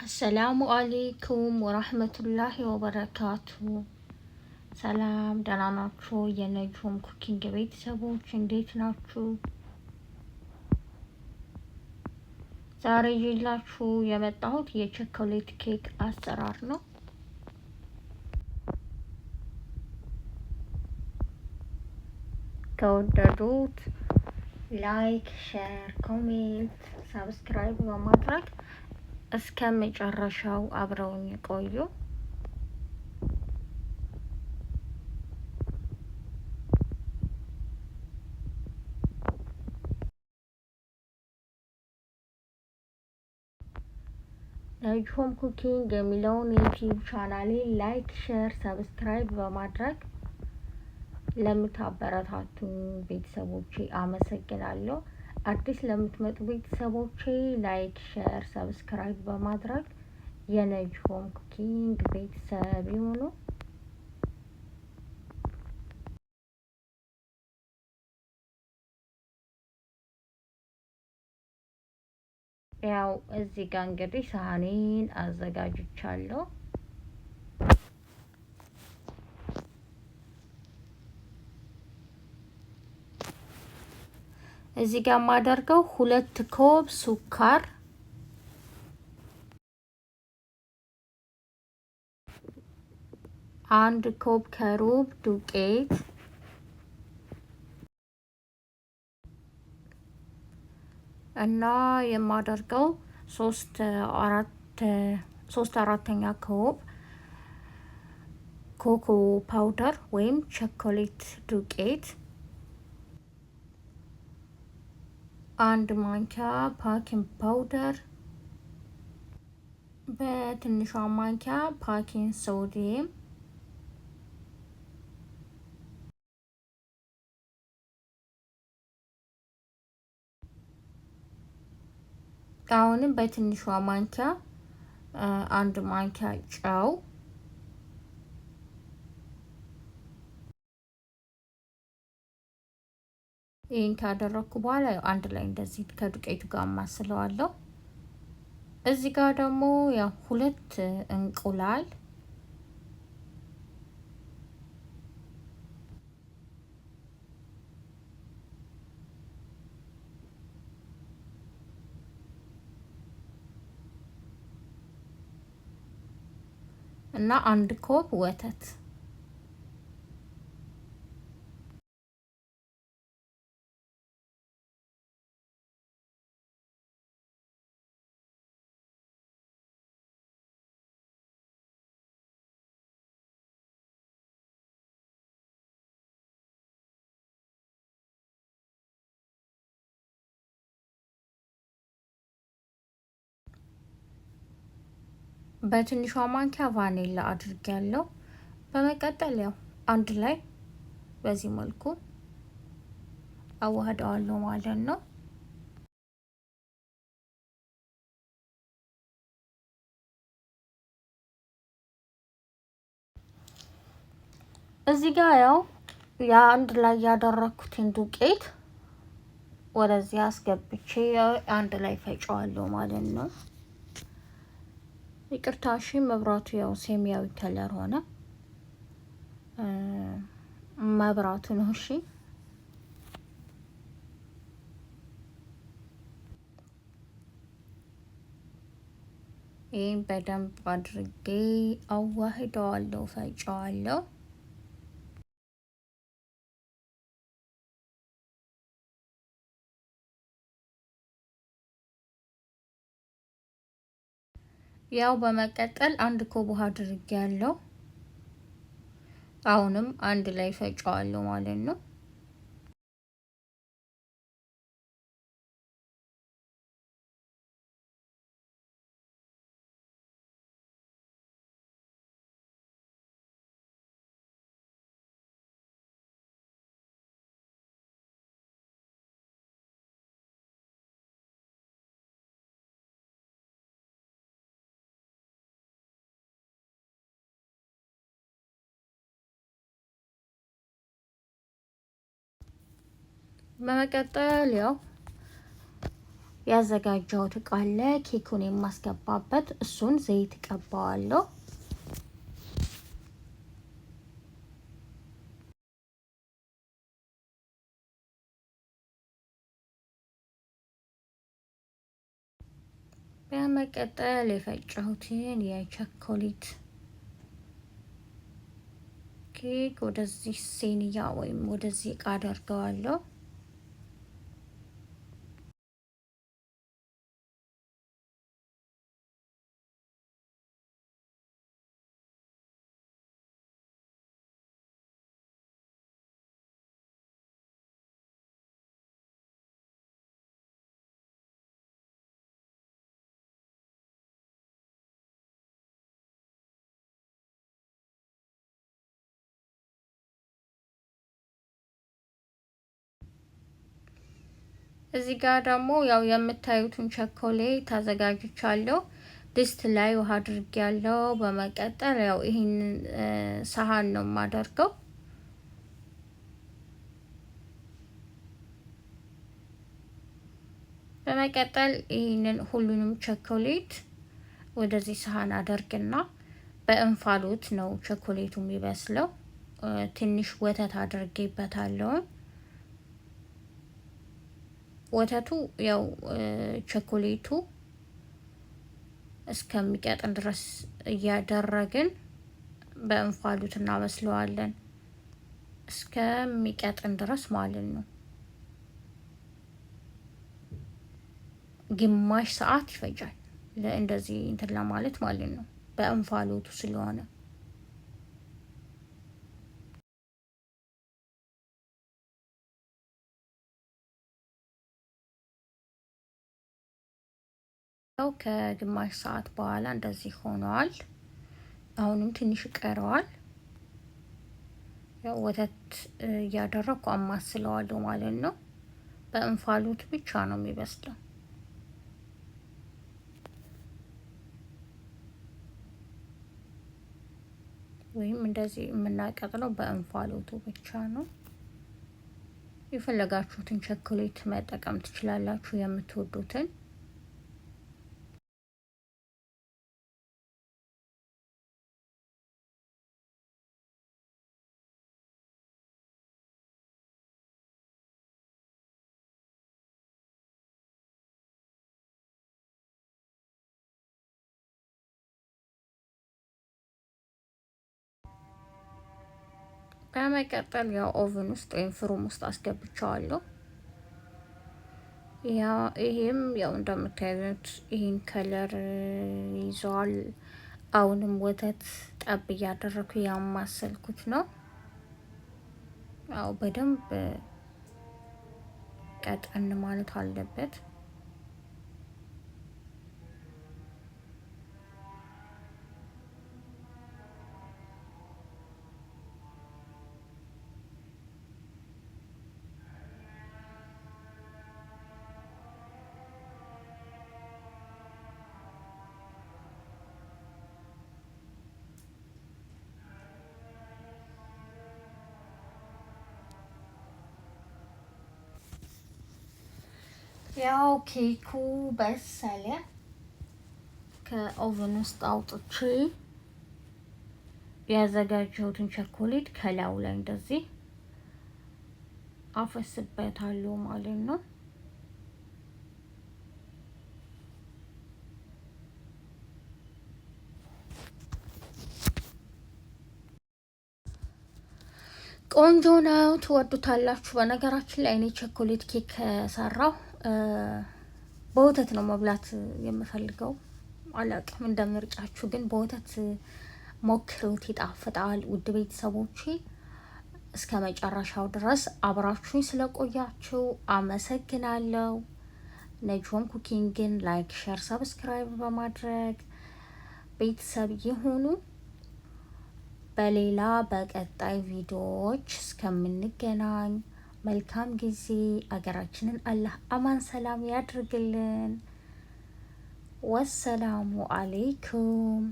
አሰላሙ አሌይኩም ወራህመቱላሂ ወበረካቱ። ሰላም ደህና ናችሁ? የነጆም ኩኪንግ ቤተሰቦች እንዴት ናችሁ? ዛሬ ይዤላችሁ የመጣሁት የቸኮሌት ኬክ አሰራር ነው። ከወደዱት ላይክ፣ ሼር፣ ኮሜንት፣ ሰብስክራይብ በማድረግ እስከ መጨረሻው አብረውኝ ቆዩ። ነጆም ኩኪንግ የሚለውን ዩቲዩብ ቻናሌ ላይክ፣ ሼር፣ ሰብስክራይብ በማድረግ ለምታበረታቱኝ ቤተሰቦቼ አመሰግናለሁ። አዲስ ለምትመጡ ቤተሰቦቼ ላይክ፣ ሼር፣ ሰብስክራይብ በማድረግ የነጆም ኩኪንግ ቤተሰብ ይሁኑ። ያው እዚህ ጋር እንግዲህ ሳህኔን አዘጋጅቻለሁ። እዚህ ጋር የማደርገው 2 ኮብ ሱካር፣ 1 ኮብ ከሩብ ዱቄት እና የማደርገው 3/4 ኮብ ኮኮ ፓውደር ወይም ቸኮሌት ዱቄት፣ 1 ማንኪያ ፓኪንግ ፓውደር፣ በትንሿ ማንኪያ ፓኪንግ ሶዲየም፣ አሁንም በትንሿ ማንኪያ 1 ማንኪያ ጨው፣ ይህን ካደረኩ በኋላ ያው አንድ ላይ እንደዚህ ከዱቄቱ ጋር ማስለዋለሁ። እዚህ ጋር ደግሞ ያው 2 እንቁላል፣ እና 1 ኮብ ወተት። በትንሿ ማንኪያ ቫኒላ አድርጌያለሁ። በመቀጠል ያው አንድ ላይ በዚህ መልኩ አዋህደዋለሁ ማለት ነው። እዚህ ጋር ያው አንድ ላይ ያደረኩትን ዱቄት ወደዚህ አስገብቼ አንድ ላይ ፈጨዋለሁ ማለት ነው። ይቅርታ እሺ፣ መብራቱ ያው ሰማያዊ ከለር ሆነ፣ መብራቱ ነው። እሺ፣ ይህን በደንብ አድርጌ አዋህደዋለሁ፣ ፈጨዋለሁ። ያው በመቀጠል 1 ኮብ ውሃ አድርጌያለሁ። አሁንም አንድ ላይ ፈጨዋለሁ ማለት ነው። በመቀጠል ያው ያዘጋጀሁት እቃ አለ ኬኩን የማስገባበት፣ እሱን ዘይት ቀባዋለሁ። በመቀጠል የፈጨሁትን የቸኮሌት ኬክ ወደዚህ ሴንያ ወይም ወደዚህ እቃ አደርገዋለሁ። እዚህ ጋር ደግሞ ያው የምታዩትን ቸኮሌት አዘጋጅቻለሁ። ድስት ላይ ውሃ አድርጌያለሁ። በመቀጠል ያው ይሄን ሳህን ነው የማደርገው። በመቀጠል ይሄንን ሁሉንም ቸኮሌት ወደዚህ ሳህን አደርግና በእንፋሎት ነው ቸኮሌቱ የሚበስለው። ትንሽ ወተት አድርጌበታለሁ። ወተቱ ያው ቸኮሌቱ እስከሚቀጥን ድረስ እያደረግን በእንፋሎት እናበስለዋለን፣ እስከሚቀጥን ድረስ ማለት ነው። ግማሽ ሰዓት ይፈጃል እንደዚህ እንትን ለማለት ማለት ነው፣ በእንፋሎቱ ስለሆነ። ከግማሽ ሰዓት በኋላ እንደዚህ ሆኗል። አሁንም ትንሽ ይቀረዋል። ያው ወተት እያደረኩ አማስለዋለሁ ማለት ነው። በእንፋሎት ብቻ ነው የሚበስለው፣ ወይም እንደዚህ የምናቀጥለው በእንፋሎቱ ብቻ ነው። የፈለጋችሁትን ቸኮሌት መጠቀም ትችላላችሁ፣ የምትወዱትን። በመቀጠል ያው ኦቨን ውስጥ ወይም ፍሩም ውስጥ አስገብቸዋለሁ። ይሄም ያው እንደምታዩት ይሄን ከለር ይዟል። አሁንም ወተት ጠብ እያደረኩ ያማሰልኩት ነው። ያው በደንብ ቀጠን ማለት አለበት። ያው ኬኩ በሰለ። ከኦቨን ውስጥ አውጥቼ ያዘጋጀሁትን ቸኮሌት ከላዩ ላይ እንደዚህ አፈስበታለሁ ማለት ነው። ቆንጆ ነው፣ ትወዱታላችሁ። በነገራችን ላይ እኔ ቸኮሌት ኬክ ከሰራው በወተት ነው መብላት የምፈልገው። አላውቅም፣ እንደ ምርጫችሁ ግን በወተት ሞክሩት፣ ይጣፍጣል። ውድ ቤተሰቦቼ እስከ መጨረሻው ድረስ አብራችሁኝ ስለቆያችሁ አመሰግናለሁ። ነጆም ኩኪንግን ላይክ፣ ሼር፣ ሰብስክራይብ በማድረግ ቤተሰብ ይሁኑ። በሌላ በቀጣይ ቪዲዮዎች እስከምንገናኝ መልካም ጊዜ። አገራችንን አላህ አማን ሰላም ያድርግልን። ወሰላሙ አሌይኩም